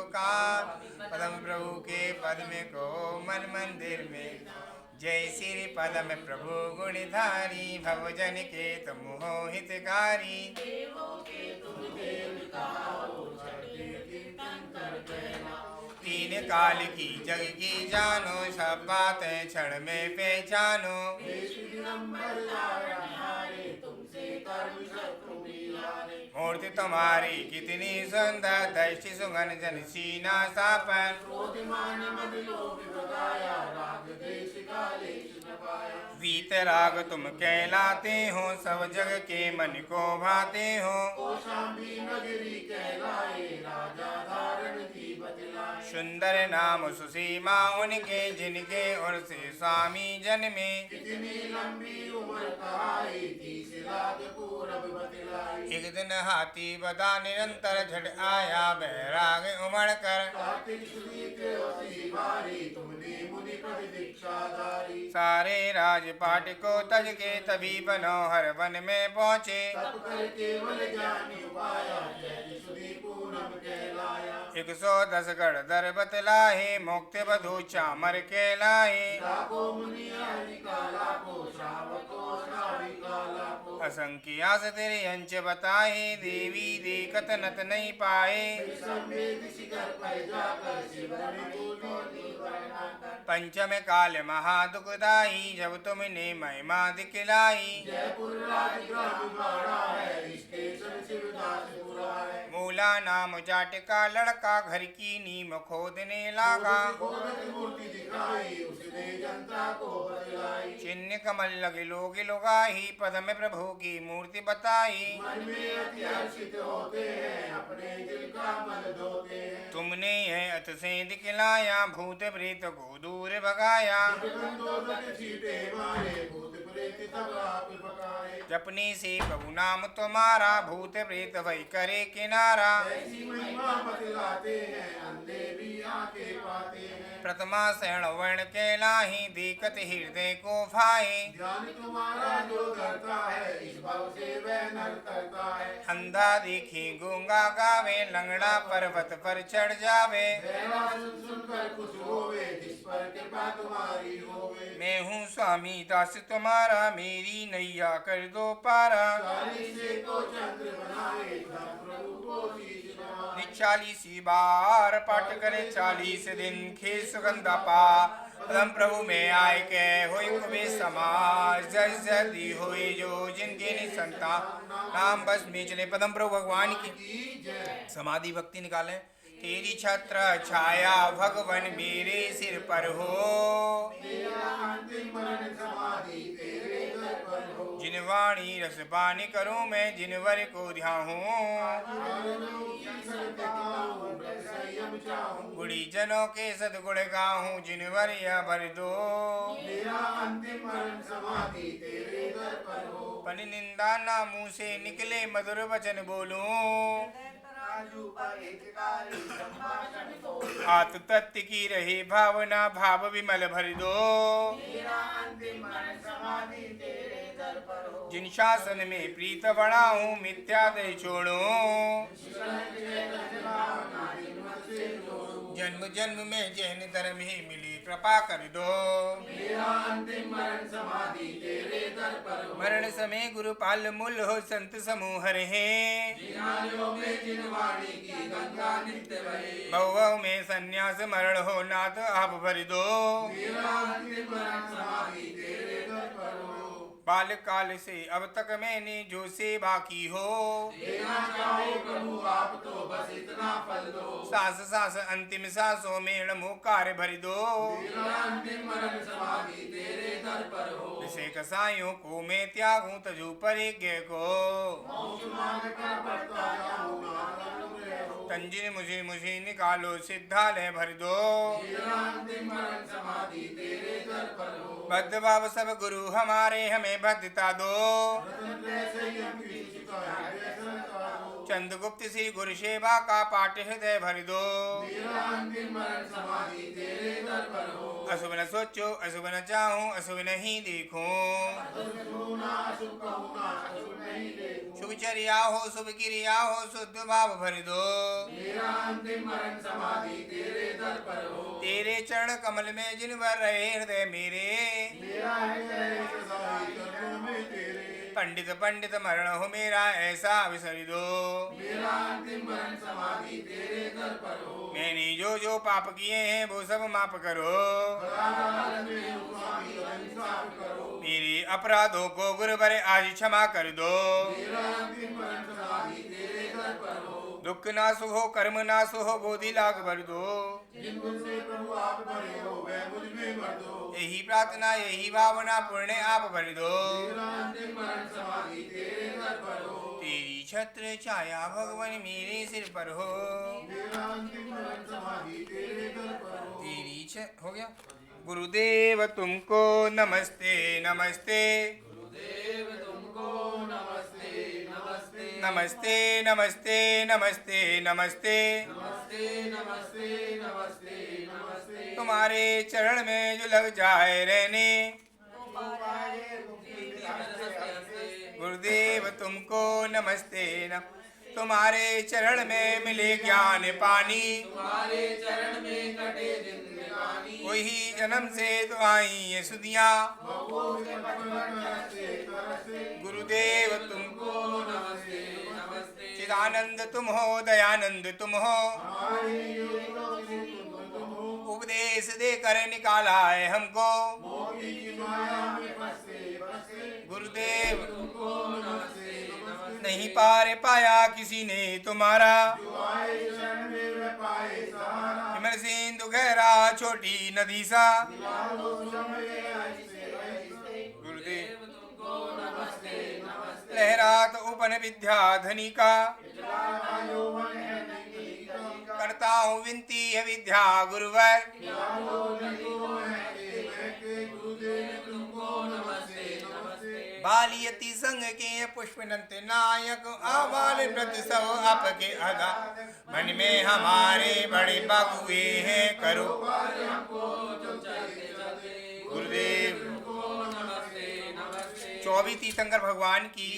का। पदम प्रभु के पद में को मन मंदिर में। जय श्री पदम प्रभु गुणधारी भवजन के तुम हो हितकारी। तीन काल की जग की जानो सब बातें क्षण में पहचानो। मूर्ति तुम्हारी कितनी सुंदर दृष्टि सुगन जन सीना सापन। वीतराग तुम कहलाते हो सब जग के मन को भाते हो। सुंदर नाम सुसीमा उनके जिनके और से स्वामी जन्मे। एक दिन हाथी बदा निरंतर झट आया बैराग उमड़ कर। सारे राजपाट को तज के तभी बनोहर वन में पहुँचे। 110 गढ़ दर बतलाहे मुक्ति बधु चामर के लाए। असंख्य आस तेरे अंश बताए देवी देखत नत नहीं पाए। पंचम काल महादुखदाई जब तुमने महिमा दिखलाई। मूला नाम जाट का लड़का घर की नीम खोदने लगा। चिन्ह कमल लगे लोग लोगाही पद में प्रभु की मूर्ति बताई। तुमने यह अत से दिखलाया भूत प्रेत को दूर भगाया। जपने से प्रभु नाम तुम्हारा भूत प्रेत वही करे किनारा। प्रथमा शरण वर्ण के लाही देखत हृदय को भाए। अंधा देखी गूंगा गावे लंगड़ा पर्वत पर चढ़ जावे। मैं हूँ स्वामी दास तुम्हारा मेरी नैया कर दो पारा। 40 बार पाठ करे 40 दिन खे सुगंधा पा। पदम प्रभु में आय के होई कुबे समाज जस जदी होई जो जिनके निसंता नाम बस में चले। पदम प्रभु भगवान की समाधि भक्ति निकाले। तेरी छत्र छाया भगवन मेरे सिर पर हो। जिनवाणी रसबानी करूं मैं जिनवर को ध्याऊं। गुड़ी जनों के सदगुण गाऊं जिनवर या भर दो। पन निंदा ना मुँह से निकले मधुर वचन बोलूं। आत तत्व की रहे भावना भाव विमल भर दो। जिन शासन में प्रीत बढ़ाऊं मिथ्या दय छोड़ूं। जन्म जन्म में जैन धर्म ही मिली कृपा कर दो। मरण समय गुरुपाल मूल हो संत समूह रहे। भव में संन्यास मरण हो नाथ आप भर दो। बाल काल से अब तक मैंने जो सेवा की हो। सांस सांस अंतिम सांसों में कार्य भर दो। विषय कसायों को मैं त्यागूं तजू परिज्ञ को। तंजिन मुझे निकालो सिद्धालय भर दो। बद्ध भाव सब गुरु हमारे हमें बद्धता दो। चंद्रगुप्त श्री गुरु सेवा का पाठ हृदय भर दो। मेरा अंतिम मरण समाधि तेरे दर पर हो। अशुभ न सोचो अशुभ न चाहूं अशुभ नहीं देखूं। अशुभ कहूँ ना अशुभ कहूँ ना अशुभ नहीं देखूं। शुभ चर्या हो शुभ क्रिया हो शुद्ध भाव भर दो। मेरा अंतिम मरण समाधि तेरे दर पर हो। तेरे चरण कमल में जिन भर रहे हृदय मेरे। मेरा हृदय सदाई चरणों में तेरे। पंडित पंडित मरण हो मेरा ऐसा विसर दो। मेरा अंतिम मरण समाधि तेरे दर पर हो। मैंने जो जो पाप किए हैं वो सब माफ करो। काल में हो स्वामी इंसाफ करो। मेरे अपराधों को गुरुवर आज क्षमा कर दो। मेरा अंतिम मरण समाधि तेरे दर पर हो। दुख नाश हो कर्म नाश हो बोधि लाग भर दो। जिन गुण से प्रभु आप भरे हो वह मुझ में भर दो। यही प्रार्थना यही भावना पुण्य आप भर दो। मेरा अंतिम मरण समाधि तेरे दर पर हो। तेरी छत्र छाया भगवान मेरे सिर पर हो। मेरा अंतिम मरण समाधि तेरे दर पर हो। तेरी हो गया। गुरुदेव तुमको नमस्ते नमस्ते। गुरुदेव तुमको नमस्ते नमस्ते नमस्ते नमस्ते नमस्ते नमस्ते। नमस्ते नमस्ते नमस्ते नमस्ते। तुम्हारे चरण में जो लग जाए रहने। गुरुदेव तुमको नमस्ते न। तुम्हारे चरण में मिले ज्ञान पानी। तुम्हारे चरण में कटे जिंदगानी। वही जन्म से तो आई ये सुदियाँ। गुरुदेव तुमको नमस्ते नमस्ते। चिदानंद तुम हो दयानंद तुम हो। हमारे योगियों से तुम हो। उपदेश देकर निकाला है हमको। मोती की माया में फंसे फंसे। गुरुदेव तुमको नमस्ते नमस्ते। नहीं पार पाया किसी ने तुम्हारा। जो आए शरण में वह पाए सहारा। हिमर सिंधु गहरा छोटी नदी सा। लालो समय ऐसे ऐसे। गुरुदेव तुमको नमस्ते नमस्ते। लहरात उपन विद्या धनी का। जलाता यौवन है निकी का। करता हूँ विनती है विद्या गुरुवर। लालो निको महके महके। गुरुदेव तुमको नमस्ते नमस्ते। बालियति संग के पुष्पनंत नायक आवाल व्रत सब आपके अदा। मन में हमारे बड़े बाबुए हैं करो। गुरुदेव 24 तीर्थंकर भगवान की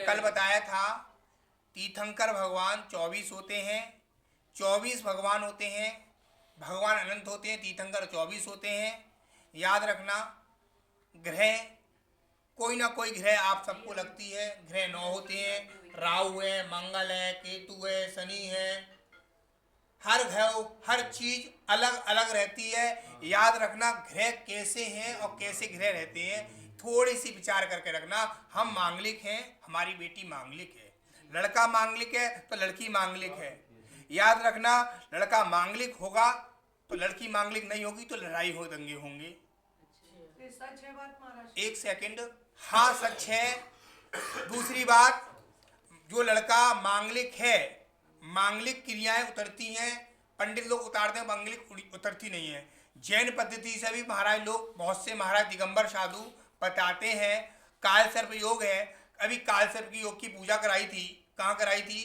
कल बताया था। तीर्थंकर भगवान 24 होते हैं। 24 भगवान होते हैं। भगवान अनंत होते हैं। तीर्थंकर 24 होते हैं। याद रखना ग्रह कोई ना कोई ग्रह आप सबको लगती है। ग्रह 9 होते हैं। राहु है मंगल है केतु है शनि है। हर ग्रह हर चीज अलग अलग रहती है। याद रखना ग्रह कैसे हैं और कैसे ग्रह रहते हैं थोड़ी सी विचार करके रखना। हम मांगलिक हैं हमारी बेटी मांगलिक है। लड़का मांगलिक है तो लड़की मांगलिक है। याद रखना लड़का मांगलिक होगा तो लड़की मांगलिक नहीं होगी तो लड़ाई हो दंगे होंगे। सच है बात महाराज। एक सेकंड हाँ सच है। दूसरी बात जो लड़का मांगलिक है मांगलिक क्रियाएं उतरती हैं। पंडित लोग उतारते हैं मांगलिक उतरती नहीं है। जैन पद्धति से भी महाराज लोग बहुत से महाराज दिगंबर साधु बताते हैं काल सर्प योग है। अभी काल सर्प की योग की पूजा कराई थी। कहाँ कराई थी?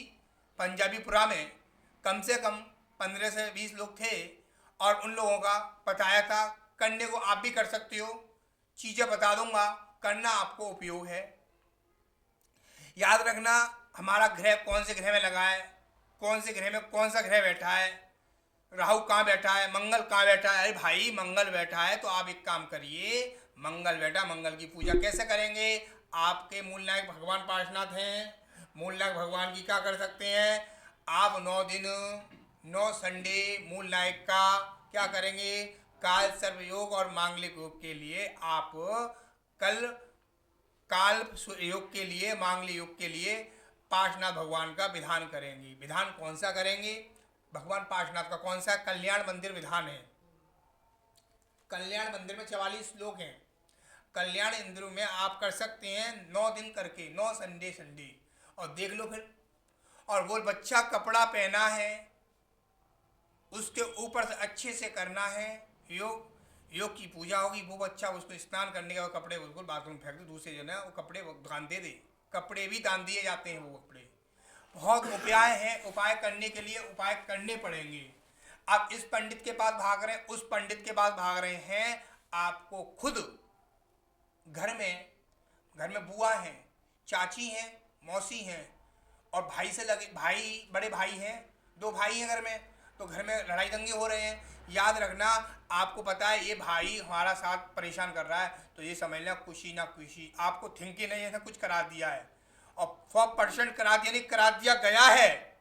पंजाबीपुरा में। कम से कम 15 से 20 लोग थे और उन लोगों का बताया था। करने को आप भी कर सकते हो। चीज़ें बता दूंगा करना आपको उपयोग है। याद रखना हमारा ग्रह कौन से ग्रह में लगा है कौन से ग्रह में कौन सा ग्रह बैठा है। राहु कहाँ बैठा है मंगल कहाँ बैठा है। अरे भाई मंगल बैठा है तो आप एक काम करिए मंगल बैठा मंगल की पूजा कैसे करेंगे। आपके मूल नायक भगवान पार्शनाथ हैं। मूल नायक भगवान की क्या कर सकते हैं आप 9 दिन 9 संडे मूल नायक का क्या करेंगे काल सर्व योग और मांगलिक योग के लिए आप कल काल योग के लिए मांगलिक योग के लिए पार्शनाथ भगवान का विधान करेंगे। विधान कौन सा करेंगे भगवान पार्शनाथ का कौन सा कल्याण मंदिर विधान है। कल्याण मंदिर में 44 लोग हैं। कल्याण इंद्र में आप कर सकते हैं 9 दिन करके 9 संडे संडे और देख लो फिर। और वो बच्चा कपड़ा पहना है उसके ऊपर से अच्छे से करना है योग की पूजा होगी। वो बच्चा उसको स्नान करने के बाद कपड़े बिल्कुल बाथरूम फेंक दे। दूसरे जो है वो कपड़े दान दे दे। कपड़े भी दान दिए जाते हैं वो कपड़े। बहुत उपाय हैं, उपाय करने के लिए उपाय करने पड़ेंगे। आप इस पंडित के पास भाग रहे हैं, उस पंडित के पास भाग रहे हैं, आपको खुद घर में बुआ हैं, चाची हैं, मौसी हैं और भाई से लगे भाई, बड़े भाई हैं, 2 भाई हैं घर में, तो घर में लड़ाई दंगे हो रहे हैं। याद रखना, आपको पता है ये भाई हमारा साथ परेशान कर रहा है, तो ये समझ लेना खुशी ना खुशी आपको थिंकी नहीं ऐसा कुछ करा दिया है, और 100% करा दिया नहीं, करा दिया गया है।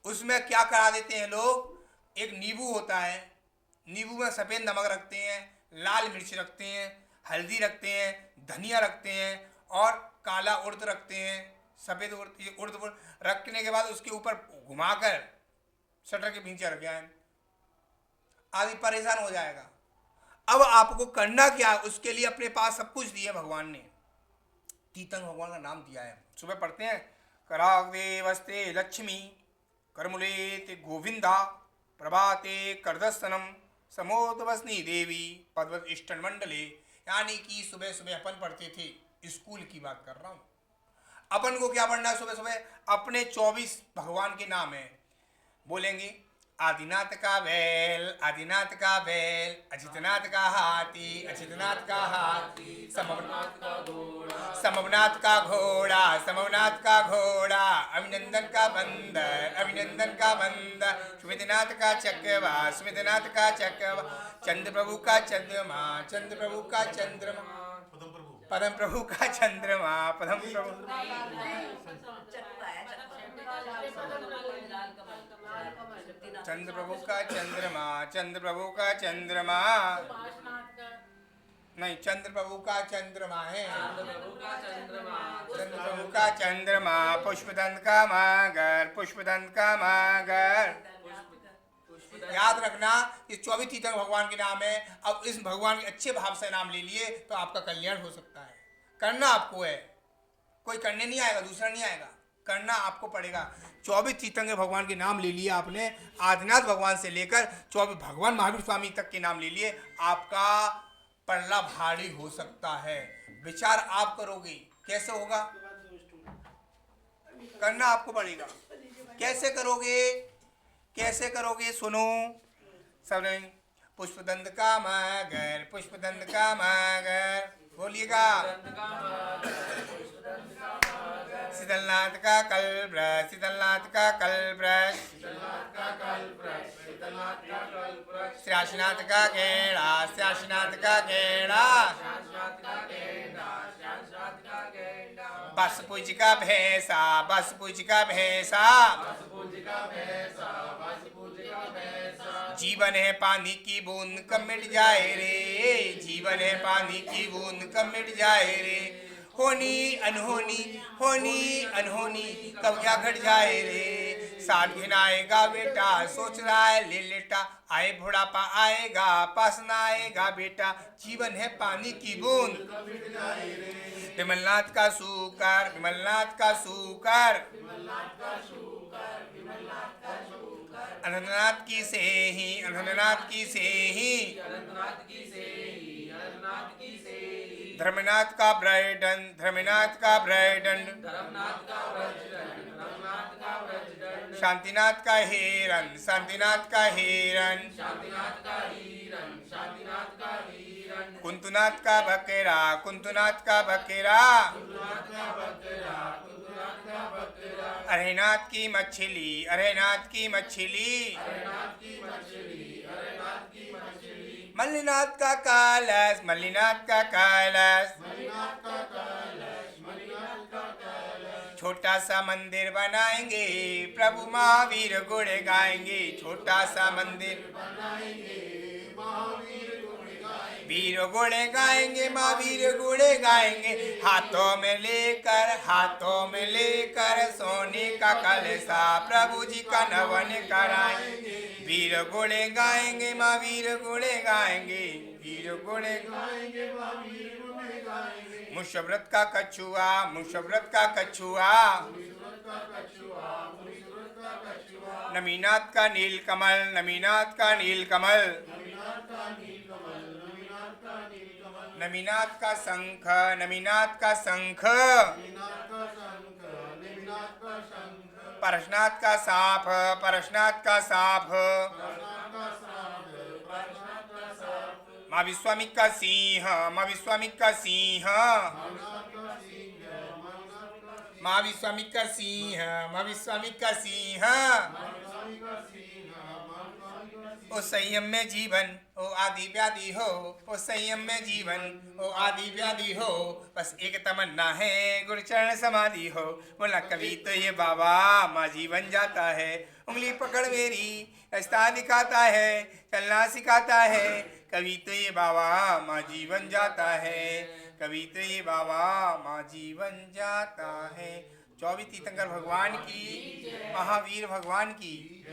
उसमें क्या करा देते हैं लोग, एक नींबू होता है, नींबू में सफ़ेद नमक रखते हैं, लाल मिर्च रखते हैं, हल्दी रखते हैं, धनिया रखते हैं और काला उड़द रखते हैं, सफ़ेद उड़द रखने के बाद उसके ऊपर घुमाकर शटर के पीछे रख जाए, आदमी परेशान हो जाएगा। अब आपको करना क्या है, उसके लिए अपने पास सब कुछ दिया भगवान ने, तीतंग भगवान का नाम दिया है। सुबह पढ़ते हैं, कराग्देवस्ते लक्ष्मी करमुलेते गोविंदा प्रभाते करदस्तनम समोदवसनी देवी पद्वत इष्टन मंडले। यानी कि सुबह सुबह अपन पढ़ते थे, स्कूल की बात कर रहा हूँ। अपन को क्या पढ़ना है सुबह सुबह, अपने 24 भगवान के नाम है, बोलेंगे आदिनाथ का बैल, आदिनाथ का बैल, अजितनाथ का हाथी, अजितनाथ का हाथी, समवनाथ का घोड़ा, समवनाथ का घोड़ा, समवनाथ का घोड़ा, अभिनंदन का बंदर, अभिनंदन का बंदर, सुमितनाथ का चक्रवा, सुमितनाथ का चक्रवा, चंद्र प्रभु का चंद्रमा, चंद्र प्रभु का चंद्रमा, पदम प्रभु का चंद्रमा, पदम प्रभु चंद्र प्रभु का चंद्रमा, चंद्र प्रभु का चंद्रमा, नहीं चंद्र प्रभु का चंद्रमा है, चंद्र प्रभु का चंद्रमा, पुष्पदंत का मगर, पुष्पदंत का मगर। याद रखना, ये 24 तीर्थंकर भगवान के नाम है। अब इस भगवान के अच्छे भाव से नाम ले लिए तो आपका कल्याण हो सकता है। करना आपको है, कोई करने नहीं आएगा, दूसरा नहीं आएगा, करना आपको पड़ेगा। 24 तीर्थंकर भगवान के नाम ले लिए आपने, आदिनाथ भगवान से लेकर 24 भगवान महावीर स्वामी तक के नाम ले लिए, आपका पल्ला भारी हो सकता है। विचार आप करोगे, कैसे होगा, करना आपको पड़ेगा। कैसे करोगे, कैसे करोगे, सुनो सब ने, पुष्पदंत का मगर, पुष्पदंत का मगर, बोलिएगा, शीतलनाथ का कलवृक्ष, शीतलनाथ का कलवृक्ष, श्यासनाथ का गेड़ा, श्यासनाथ का गेड़ा, बस पूज का भैंसा, बस पूज का भैंसा, जीवन है पानी की बूंद कब मिट जाए रे, जीवन है पानी की बूंद कब मिट जाए रे, होनी अनहोनी, होनी अनहोनी कब क्या घट जाए रे, साथ घिनाएगा बेटा, सोच रहा है ले लेटा, आए बुढ़ापा आएगा, पास ना आएगा बेटा, जीवन है पानी की बूंद, विमलनाथ का सूकर, विमलनाथ का सूकर, अनंतनाथ की सेही, अनंतनाथ की सेही, धर्मनाथ का ब्राइडन, धर्मनाथ का ब्राइडन, शांतिनाथ का हिरन, शांतिनाथ का हिरन, कुंतुनाथ का बकेरा, कुंतुनाथ का बकेरा, अरेनाथ की मछली, अरेनाथ की मछली, मल्लीनाथ का कलश, मल्लीनाथ का कलश, छोटा सा मंदिर बनाएंगे, प्रभु महावीर गुण गाएंगे, छोटा सा मंदिर वीर गुण गाएंगे, महावीर गुण गाएंगे, हाथों में लेकर, हाथों में लेकर सोने का कलशा प्रभु जी का नवन कराएंगे, वीर गुण गाएंगे, महावीर गुण गाएंगे, वीर गुण गाएंगे, महावीर गुण गाएंगे, मुशव्रत का कछुआ, मुशव्रत का कछुआ, नमीनाथ का नीलकमल, नमीनाथ का नीलकमल, नमीनाथ का शंख, नमीनाथ का शंख, परशनाथ का सांप, परशनाथ का सांप, माँ विश्वामिका सिंह, माँ विश्वामिका सिंह, माँ विश्वामिका सिंह, माँ विश्वामिका सिंह। ओ संयम में जीवन, ओ आदि व्याधि हो, ओ संयम में जीवन, ओ आदि व्याधि हो, बस एक तमन्ना है गुरुचरण समाधि हो। बोला कभी तो ये बाबा माँ जीवन जाता है, उंगली पकड़ मेरी रास्ता दिखाता है, चलना सिखाता है। कभी तो ये बाबा माँ जीवन जाता है, कभी तो ये बाबा माँ जीवन जाता है। 24 तीर्थंकर भगवान की, महावीर भगवान की।